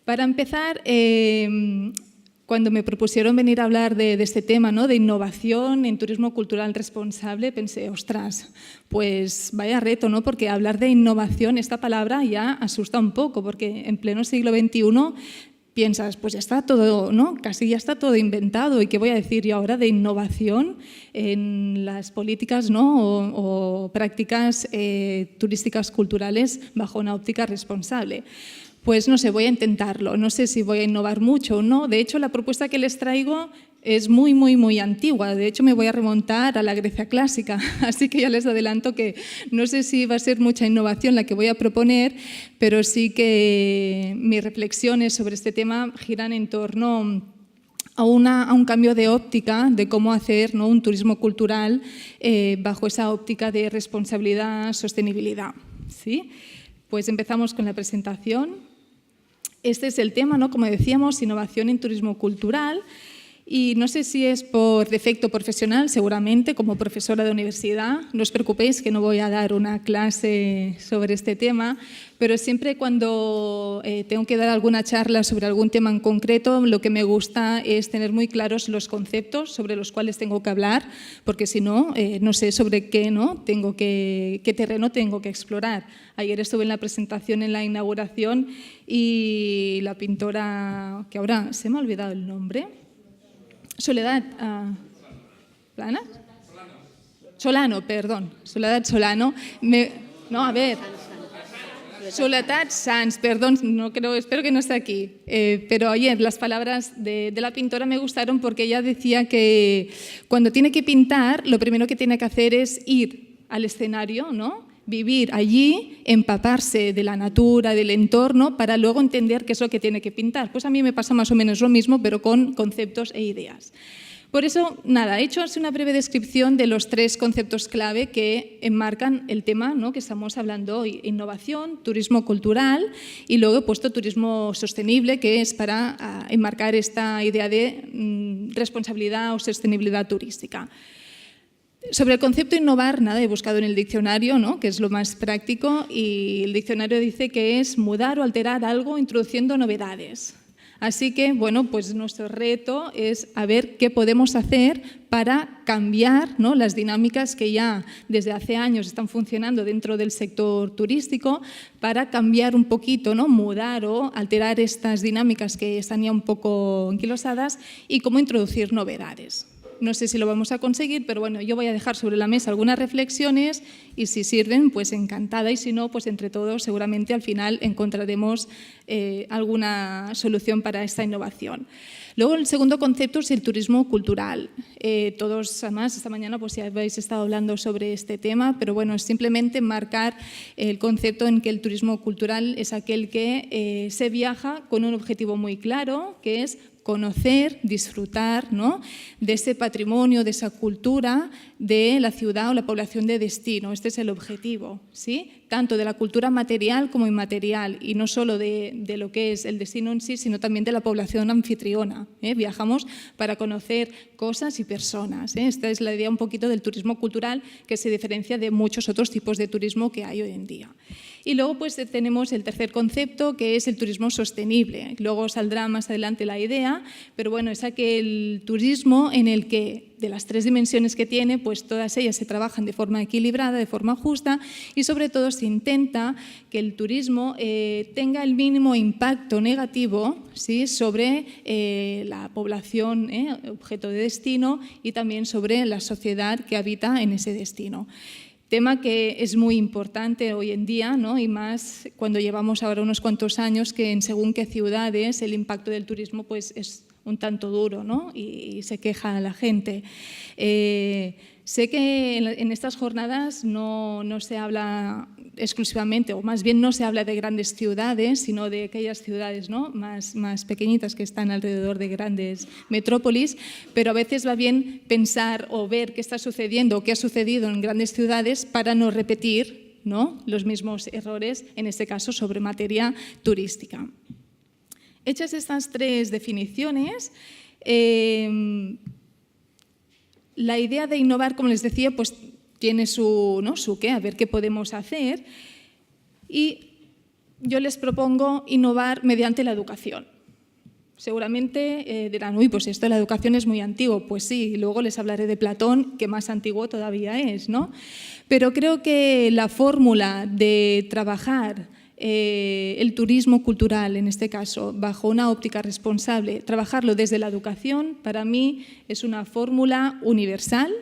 Para empezar, cuando me propusieron venir a hablar de este tema, ¿no?, de innovación en turismo cultural responsable, pensé, ostras, pues vaya reto, ¿no?, porque hablar de innovación, esta palabra ya asusta un poco, porque en pleno siglo XXI piensas, pues ya está todo, ¿no?, casi ya está todo inventado, ¿y qué voy a decir yo ahora de innovación en las políticas, ¿no?, o prácticas turísticas culturales bajo una óptica responsable? Pues no sé, voy a intentarlo. No sé si voy a innovar mucho o no. De hecho, la propuesta que les traigo es muy antigua. De hecho, me voy a remontar a la Grecia clásica. Así que ya les adelanto que no sé si va a ser mucha innovación la que voy a proponer, pero sí que mis reflexiones sobre este tema giran en torno a un cambio de óptica de cómo hacer, ¿no?, un turismo cultural bajo esa óptica de responsabilidad, sostenibilidad. ¿Sí? Pues empezamos con la presentación. Este es el tema, ¿no?, como decíamos, innovación en turismo cultural. Y no sé si es por defecto profesional, seguramente, como profesora de universidad. No os preocupéis que no voy a dar una clase sobre este tema, pero siempre cuando tengo que dar alguna charla sobre algún tema en concreto, lo que me gusta es tener muy claros los conceptos sobre los cuales tengo que hablar, porque si no, no sé sobre qué, ¿no?, qué terreno tengo que explorar. Ayer estuve en la presentación, en la inauguración, y la pintora, que ahora se me ha olvidado el nombre, Soledad ¿Plana? Solano, perdón. Soledad Solano. Soledad Sans, perdón, espero que no esté aquí. Pero ayer las palabras de la pintora me gustaron porque ella decía que cuando tiene que pintar, lo primero que tiene que hacer es ir al escenario, ¿no?, vivir allí, empaparse de la natura, del entorno, para luego entender qué es lo que tiene que pintar. Pues a mí me pasa más o menos lo mismo, pero con conceptos e ideas. Por eso, nada, he hecho así una breve descripción de los 3 conceptos clave que enmarcan el tema, ¿no?, que estamos hablando hoy: innovación, turismo cultural, y luego he puesto turismo sostenible, que es para enmarcar esta idea de responsabilidad o sostenibilidad turística. Sobre el concepto innovar, nada, he buscado en el diccionario, ¿no?, que es lo más práctico, y el diccionario dice que es mudar o alterar algo introduciendo novedades. Así que, bueno, pues nuestro reto es a ver qué podemos hacer para cambiar, ¿no?, las dinámicas que ya desde hace años están funcionando dentro del sector turístico, para cambiar un poquito, ¿no?, mudar o alterar estas dinámicas que están ya un poco enquilosadas, y cómo introducir novedades. No sé si lo vamos a conseguir, pero bueno, yo voy a dejar sobre la mesa algunas reflexiones y si sirven, pues encantada, y si no, pues entre todos seguramente al final encontraremos alguna solución para esta innovación. Luego, el segundo concepto es el turismo cultural. Todos, además, esta mañana pues ya habéis estado hablando sobre este tema, pero bueno, es simplemente marcar el concepto en que el turismo cultural es aquel que se viaja con un objetivo muy claro, que es conocer, disfrutar, ¿no?, de ese patrimonio, de esa cultura de la ciudad o la población de destino. Este es el objetivo, ¿sí?, tanto de la cultura material como inmaterial, y no solo de lo que es el destino en sí, sino también de la población anfitriona. Viajamos para conocer cosas y personas. Esta es la idea un poquito del turismo cultural, que se diferencia de muchos otros tipos de turismo que hay hoy en día. Y luego pues tenemos el tercer concepto, que es el turismo sostenible. Luego saldrá más adelante la idea, pero bueno, es aquel turismo en el que, de las 3 dimensiones que tiene, pues todas ellas se trabajan de forma equilibrada, de forma justa, y sobre todo se intenta que el turismo tenga el mínimo impacto negativo, ¿sí?, sobre la población objeto de destino, y también sobre la sociedad que habita en ese destino. Tema que es muy importante hoy en día, ¿no?, y más cuando llevamos ahora unos cuantos años que en según qué ciudades el impacto del turismo pues es un tanto duro, ¿no?, y se queja a la gente. Sé que en estas jornadas no se habla exclusivamente, o más bien no se habla de grandes ciudades, sino de aquellas ciudades, ¿no?, más pequeñitas que están alrededor de grandes metrópolis, pero a veces va bien pensar o ver qué está sucediendo o qué ha sucedido en grandes ciudades para no repetir, ¿no?, los mismos errores, en este caso sobre materia turística. Hechas estas 3 definiciones, la idea de innovar, como les decía, pues tiene su qué, a ver qué podemos hacer. Y yo les propongo innovar mediante la educación. Seguramente dirán, uy, pues esto de la educación es muy antiguo. Pues sí, y luego les hablaré de Platón, que más antiguo todavía es, ¿no? Pero creo que la fórmula de trabajar el turismo cultural, en este caso, bajo una óptica responsable, trabajarlo desde la educación, para mí es una fórmula universal,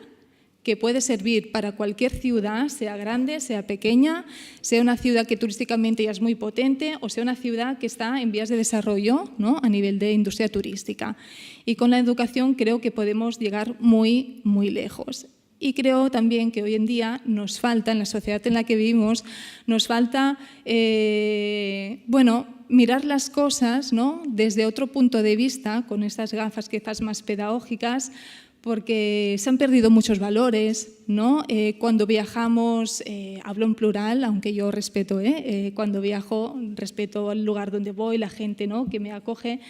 que puede servir para cualquier ciudad, sea grande, sea pequeña, sea una ciudad que turísticamente ya es muy potente o sea una ciudad que está en vías de desarrollo, ¿no?, a nivel de industria turística. Y con la educación creo que podemos llegar muy, muy lejos. Y creo también que hoy en día nos falta, en la sociedad en la que vivimos, nos falta, mirar las cosas, ¿no?, desde otro punto de vista, con estas gafas quizás más pedagógicas, porque se han perdido muchos valores, ¿no? Cuando viajamos, hablo en plural, aunque yo respeto, cuando viajo respeto el lugar donde voy, la gente, ¿no?, que me acoge,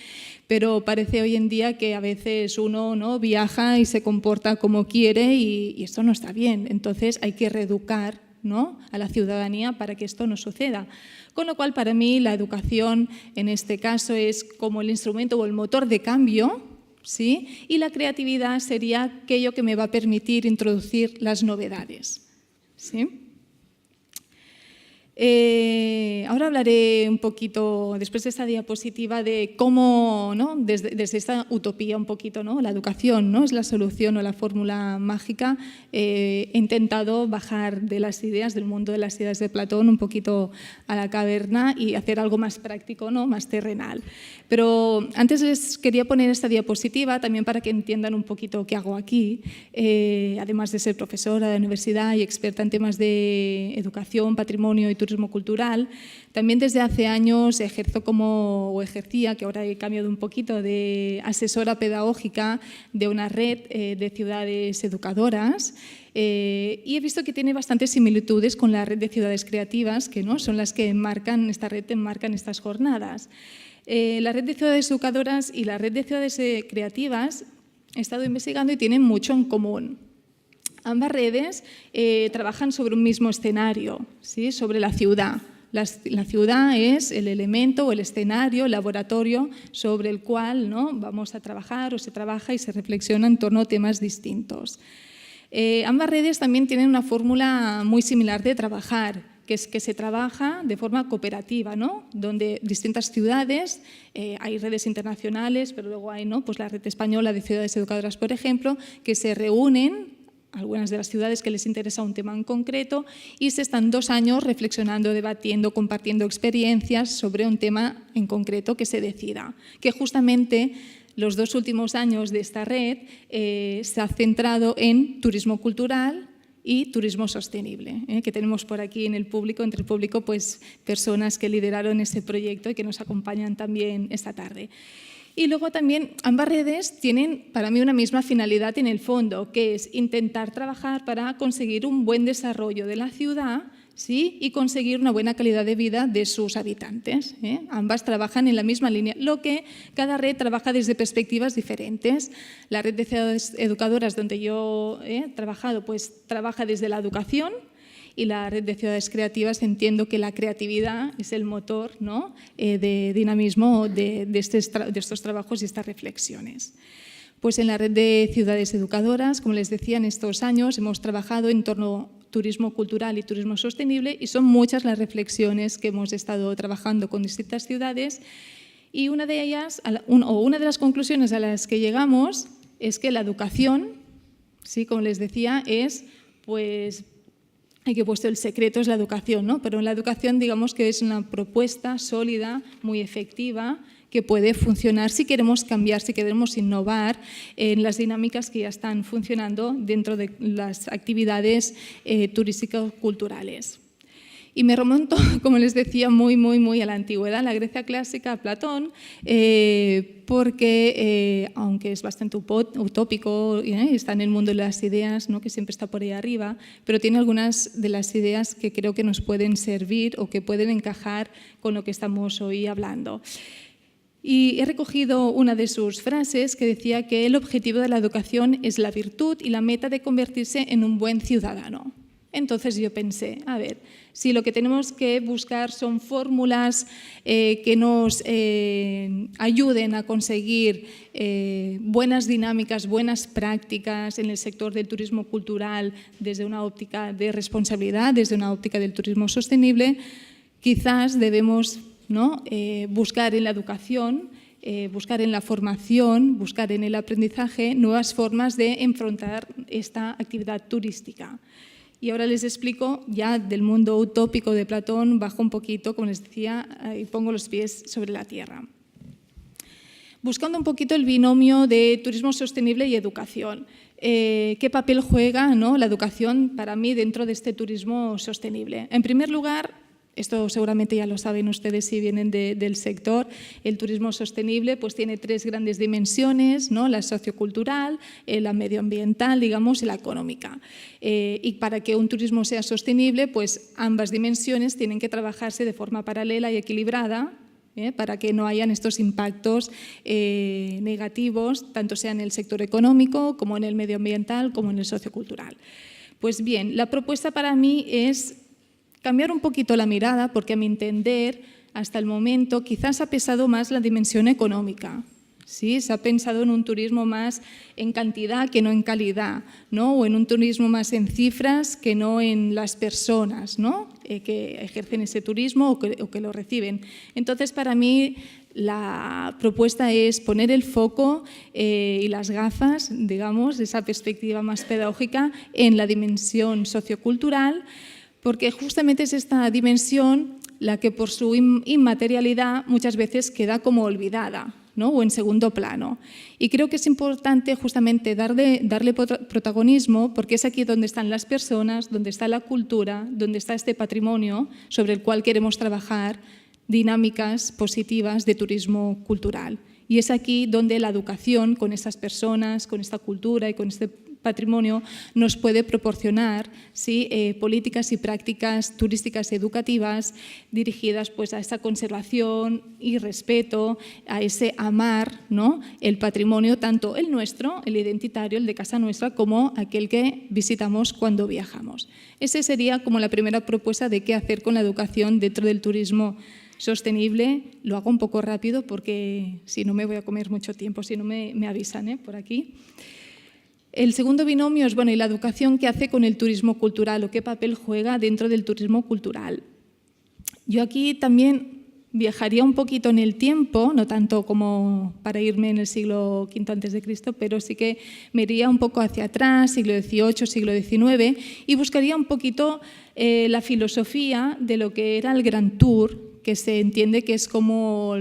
pero parece hoy en día que a veces uno, ¿no?, viaja y se comporta como quiere y esto no está bien. Entonces hay que reeducar, ¿no?, a la ciudadanía para que esto no suceda. Con lo cual, para mí, la educación en este caso es como el instrumento o el motor de cambio, ¿sí? Y la creatividad sería aquello que me va a permitir introducir las novedades, ¿sí? Ahora hablaré un poquito, después de esta diapositiva, de cómo, ¿no?, desde esta utopía un poquito, ¿no?, la educación no es la solución o la fórmula mágica. He intentado bajar de las ideas, del mundo de las ideas de Platón, un poquito a la caverna y hacer algo más práctico, ¿no?, más terrenal. Pero antes les quería poner esta diapositiva también para que entiendan un poquito qué hago aquí. Además de ser profesora de universidad y experta en temas de educación, patrimonio y turismo cultural, también desde hace años ejercía, que ahora he cambiado un poquito, de asesora pedagógica de una red de ciudades educadoras, y he visto que tiene bastantes similitudes con la red de ciudades creativas, que no son las que enmarcan estas jornadas. La red de ciudades educadoras y la red de ciudades creativas he estado investigando y tienen mucho en común. Ambas redes trabajan sobre un mismo escenario, ¿sí?, sobre la ciudad. La ciudad es el elemento o el escenario, el laboratorio sobre el cual, ¿no?, vamos a trabajar o se trabaja y se reflexiona en torno a temas distintos. Ambas redes también tienen una fórmula muy similar de trabajar, que es que se trabaja de forma cooperativa, ¿no?, donde distintas ciudades, hay redes internacionales, pero luego hay, ¿no?, pues la red española de ciudades educadoras, por ejemplo, que se reúnen, algunas de las ciudades que les interesa un tema en concreto, y se están 2 años reflexionando, debatiendo, compartiendo experiencias sobre un tema en concreto que se decida. Que justamente los 2 últimos años de esta red se ha centrado en turismo cultural y turismo sostenible, que tenemos por aquí en el público, entre el público, pues personas que lideraron ese proyecto y que nos acompañan también esta tarde. Y luego también ambas redes tienen para mí una misma finalidad en el fondo, que es intentar trabajar para conseguir un buen desarrollo de la ciudad, ¿sí?, y conseguir una buena calidad de vida de sus habitantes. Ambas trabajan en la misma línea, lo que cada red trabaja desde perspectivas diferentes. La red de ciudades educadoras donde yo he trabajado, pues trabaja desde la educación, y la red de ciudades creativas entiendo que la creatividad es el motor, ¿no?, de dinamismo de estos trabajos y estas reflexiones. Pues en la red de ciudades educadoras, como les decía, en estos años hemos trabajado en torno a turismo cultural y turismo sostenible, y son muchas las reflexiones que hemos estado trabajando con distintas ciudades, y una de ellas, una de las conclusiones a las que llegamos es que la educación, sí, como les decía, es, pues, aquí he puesto el secreto es la educación, ¿no?, pero en la educación digamos que es una propuesta sólida, muy efectiva, que puede funcionar si queremos cambiar, si queremos innovar en las dinámicas que ya están funcionando dentro de las actividades turístico-culturales. Y me remonto, como les decía, muy a la antigüedad, a la Grecia clásica, a Platón, porque, aunque es bastante utópico, está en el mundo de las ideas, ¿no?, que siempre está por ahí arriba, pero tiene algunas de las ideas que creo que nos pueden servir o que pueden encajar con lo que estamos hoy hablando. Y he recogido una de sus frases que decía que el objetivo de la educación es la virtud y la meta de convertirse en un buen ciudadano. Entonces yo pensé, a ver, si lo que tenemos que buscar son fórmulas que nos ayuden a conseguir buenas dinámicas, buenas prácticas en el sector del turismo cultural desde una óptica de responsabilidad, desde una óptica del turismo sostenible, quizás debemos, ¿no?, buscar en la educación, buscar en la formación, buscar en el aprendizaje nuevas formas de enfrentar esta actividad turística. Y ahora les explico ya del mundo utópico de Platón, bajo un poquito, como les decía, y pongo los pies sobre la tierra. Buscando un poquito el binomio de turismo sostenible y educación. ¿Qué papel juega, ¿no?, la educación para mí dentro de este turismo sostenible? En primer lugar, esto seguramente ya lo saben ustedes si vienen del sector, el turismo sostenible pues tiene tres grandes dimensiones, ¿no?, la sociocultural, la medioambiental, digamos, y la económica. Y para que un turismo sea sostenible, pues ambas dimensiones tienen que trabajarse de forma paralela y equilibrada, para que no hayan estos impactos negativos, tanto sea en el sector económico como en el medioambiental como en el sociocultural. Pues bien, la propuesta para mí es cambiar un poquito la mirada, porque a mi entender, hasta el momento, quizás ha pesado más la dimensión económica. ¿Sí? Se ha pensado en un turismo más en cantidad que no en calidad, ¿no?, o en un turismo más en cifras que no en las personas, ¿no?, que ejercen ese turismo o que lo reciben. Entonces, para mí, la propuesta es poner el foco y las gafas, digamos, esa perspectiva más pedagógica en la dimensión sociocultural, porque justamente es esta dimensión la que por su inmaterialidad muchas veces queda como olvidada, ¿no?, o en segundo plano. Y creo que es importante justamente darle protagonismo, porque es aquí donde están las personas, donde está la cultura, donde está este patrimonio sobre el cual queremos trabajar dinámicas positivas de turismo cultural. Y es aquí donde la educación con estas personas, con esta cultura y con este patrimonio nos puede proporcionar, ¿sí?, políticas y prácticas turísticas educativas dirigidas pues, a esa conservación y respeto, a ese amar, ¿no?, el patrimonio, tanto el nuestro, el identitario, el de casa nuestra, como aquel que visitamos cuando viajamos. Esa sería como la primera propuesta de qué hacer con la educación dentro del turismo sostenible. Lo hago un poco rápido porque si no me voy a comer mucho tiempo, si no me avisan por aquí. El segundo binomio es, bueno, ¿y la educación qué hace con el turismo cultural o qué papel juega dentro del turismo cultural? Yo aquí también viajaría un poquito en el tiempo, no tanto como para irme en el siglo V a.C., pero sí que me iría un poco hacia atrás, siglo XVIII, siglo XIX, y buscaría un poquito la filosofía de lo que era el Grand Tour, que se entiende que es como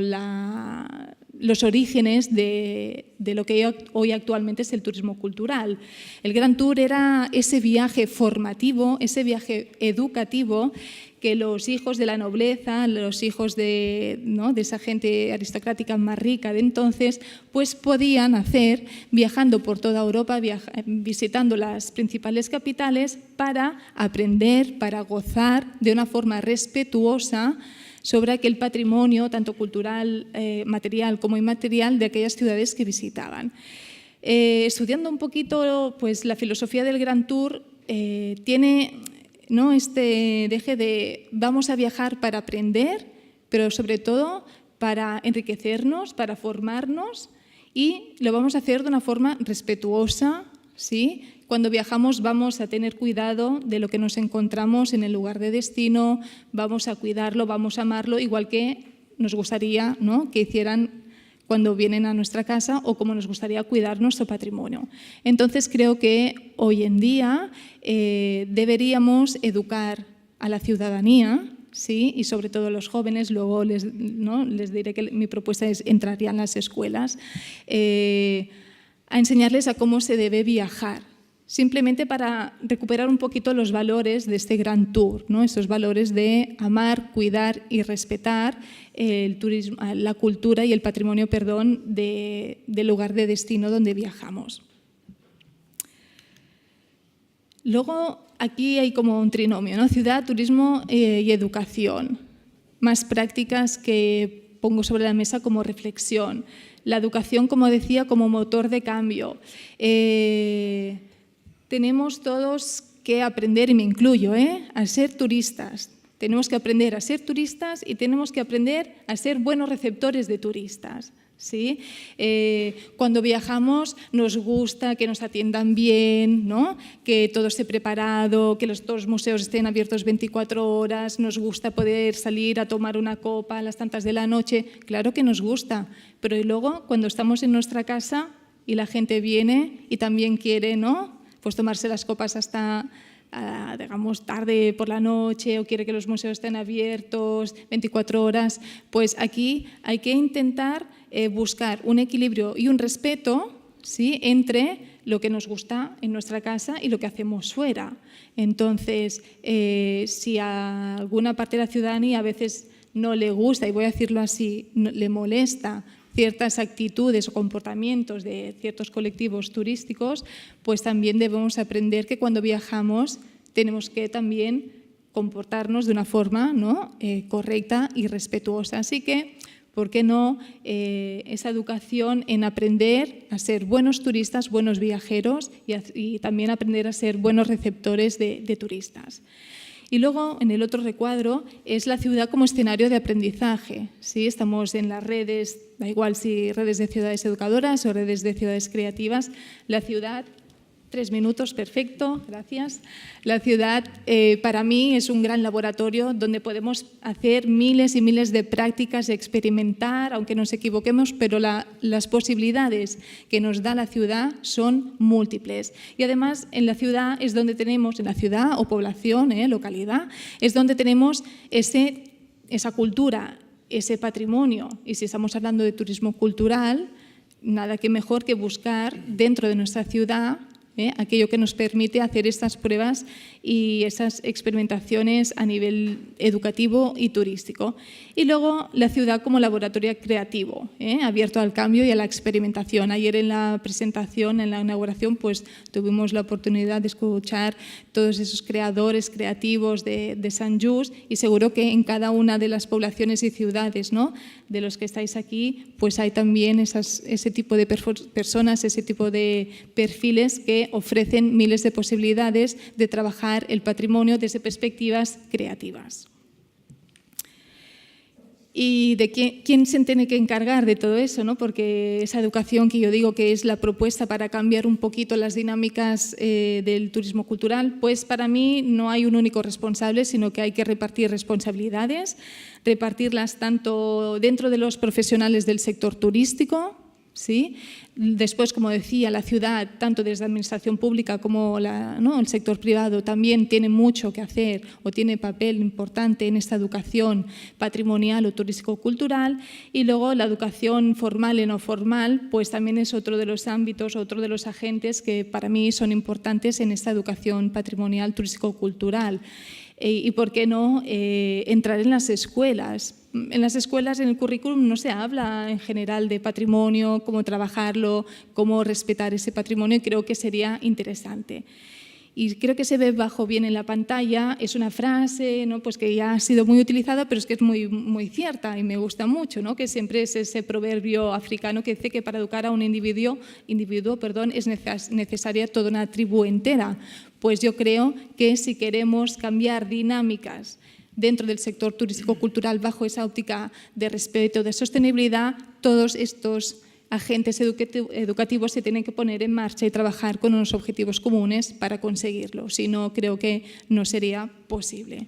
los orígenes de lo que hoy actualmente es el turismo cultural. El Grand Tour era ese viaje formativo, ese viaje educativo que los hijos de la nobleza, los hijos de esa gente aristocrática más rica de entonces, pues podían hacer viajando por toda Europa, visitando las principales capitales para aprender, para gozar de una forma respetuosa sobre aquel patrimonio, tanto cultural, material como inmaterial, de aquellas ciudades que visitaban. Estudiando un poquito pues, la filosofía del Grand Tour, tiene, ¿no?, este deje de vamos a viajar para aprender, pero sobre todo para enriquecernos, para formarnos, y lo vamos a hacer de una forma respetuosa, ¿sí? Cuando viajamos vamos a tener cuidado de lo que nos encontramos en el lugar de destino, vamos a cuidarlo, vamos a amarlo, igual que nos gustaría, ¿no?, que hicieran cuando vienen a nuestra casa o como nos gustaría cuidar nuestro patrimonio. Entonces creo que hoy en día deberíamos educar a la ciudadanía, ¿sí?, y sobre todo a los jóvenes. Luego les diré que mi propuesta es entraría en las escuelas, a enseñarles a cómo se debe viajar, simplemente para recuperar un poquito los valores de este Grand Tour, ¿no?, esos valores de amar, cuidar y respetar el turismo, la cultura y el patrimonio, del lugar de destino donde viajamos. Luego, aquí hay como un trinomio, ¿no?, ciudad, turismo y educación. Más prácticas que pongo sobre la mesa como reflexión. La educación, como decía, como motor de cambio. Tenemos todos que aprender, y me incluyo, a ser turistas. Tenemos que aprender a ser turistas y tenemos que aprender a ser buenos receptores de turistas. ¿Sí? Cuando viajamos nos gusta que nos atiendan bien, ¿no? Que todo esté preparado, que todos los museos estén abiertos 24 horas, nos gusta poder salir a tomar una copa a las tantas de la noche, claro que nos gusta, pero y luego cuando estamos en nuestra casa y la gente viene y también quiere, ¿no? Pues tomarse las copas hasta digamos, tarde por la noche, o quiere que los museos estén abiertos 24 horas, pues aquí hay que intentar buscar un equilibrio y un respeto, ¿sí?, entre lo que nos gusta en nuestra casa y lo que hacemos fuera. Entonces, si a alguna parte de la ciudadanía a veces no le gusta, y voy a decirlo así, le molesta ciertas actitudes o comportamientos de ciertos colectivos turísticos, pues también debemos aprender que cuando viajamos tenemos que también comportarnos de una forma, ¿no?, correcta y respetuosa. Así que, ¿por qué no esa educación en aprender a ser buenos turistas, buenos viajeros y también aprender a ser buenos receptores de turistas? Y luego, en el otro recuadro, es la ciudad como escenario de aprendizaje. ¿Sí? Estamos en las redes, da igual si redes de ciudades educadoras o redes de ciudades creativas. La ciudad, 3 minutos, perfecto, gracias. La ciudad para mí es un gran laboratorio donde podemos hacer miles y miles de prácticas, experimentar, aunque nos equivoquemos, pero las posibilidades que nos da la ciudad son múltiples. Y además en la ciudad es donde tenemos, en la ciudad o población, localidad, es donde tenemos esa cultura, ese patrimonio. Y si estamos hablando de turismo cultural, nada que mejor que buscar dentro de nuestra ciudad aquello que nos permite hacer estas pruebas y esas experimentaciones a nivel educativo y turístico. Y luego la ciudad como laboratorio creativo, abierto al cambio y a la experimentación. Ayer en la presentación, en la inauguración, pues tuvimos la oportunidad de escuchar todos esos creadores creativos de Sant Just, y seguro que en cada una de las poblaciones y ciudades, ¿no?, de los que estáis aquí, pues hay también ese tipo de personas, ese tipo de perfiles que ofrecen miles de posibilidades de trabajar el patrimonio desde perspectivas creativas. ¿Y de quién se tiene que encargar de todo eso, ¿no? Porque esa educación que yo digo que es la propuesta para cambiar un poquito las dinámicas del turismo cultural, pues para mí no hay un único responsable, sino que hay que repartir responsabilidades, repartirlas tanto dentro de los profesionales del sector turístico, ¿sí? Después, como decía, la ciudad, tanto desde la administración pública como el sector privado, también tiene mucho que hacer o tiene papel importante en esta educación patrimonial o turístico-cultural. Y luego la educación formal y no formal, pues también es otro de los ámbitos, otro de los agentes que para mí son importantes en esta educación patrimonial turístico-cultural. Y por qué no entrar en las escuelas. En las escuelas, en el currículum, no se habla en general de patrimonio, cómo trabajarlo, cómo respetar ese patrimonio, y creo que sería interesante. Y creo que se ve bajo bien en la pantalla, es una frase, ¿no?, pues que ya ha sido muy utilizada, pero es que es muy, muy cierta y me gusta mucho, ¿no?, que siempre es ese proverbio africano que dice que para educar a un individuo es necesaria toda una tribu entera. Pues yo creo que si queremos cambiar dinámicas dentro del sector turístico-cultural bajo esa óptica de respeto, de sostenibilidad, todos estos agentes educativos se tienen que poner en marcha y trabajar con unos objetivos comunes para conseguirlo. Si no, creo que no sería posible.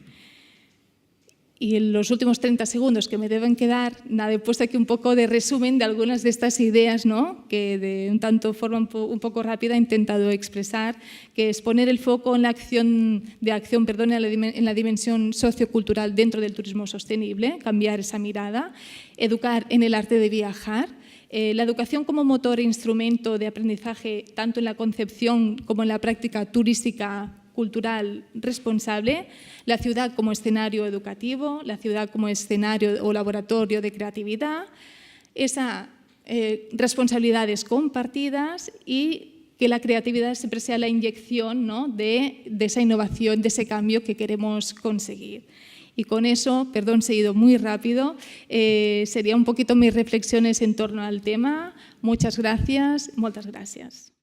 Y en los últimos 30 segundos que me deben quedar, he puesto aquí un poco de resumen de algunas de estas ideas, ¿no?, que de un tanto forma un poco rápida he intentado expresar, que es poner el foco en la en la dimensión sociocultural dentro del turismo sostenible, cambiar esa mirada, educar en el arte de viajar, la educación como motor e instrumento de aprendizaje tanto en la concepción como en la práctica turística cultural responsable, la ciudad como escenario educativo, la ciudad como escenario o laboratorio de creatividad, esas responsabilidades compartidas y que la creatividad siempre sea la inyección, ¿no?, de esa innovación, de ese cambio que queremos conseguir. Y con eso, perdón, he ido muy rápido, serían un poquito mis reflexiones en torno al tema. Muchas gracias, moltes gràcies.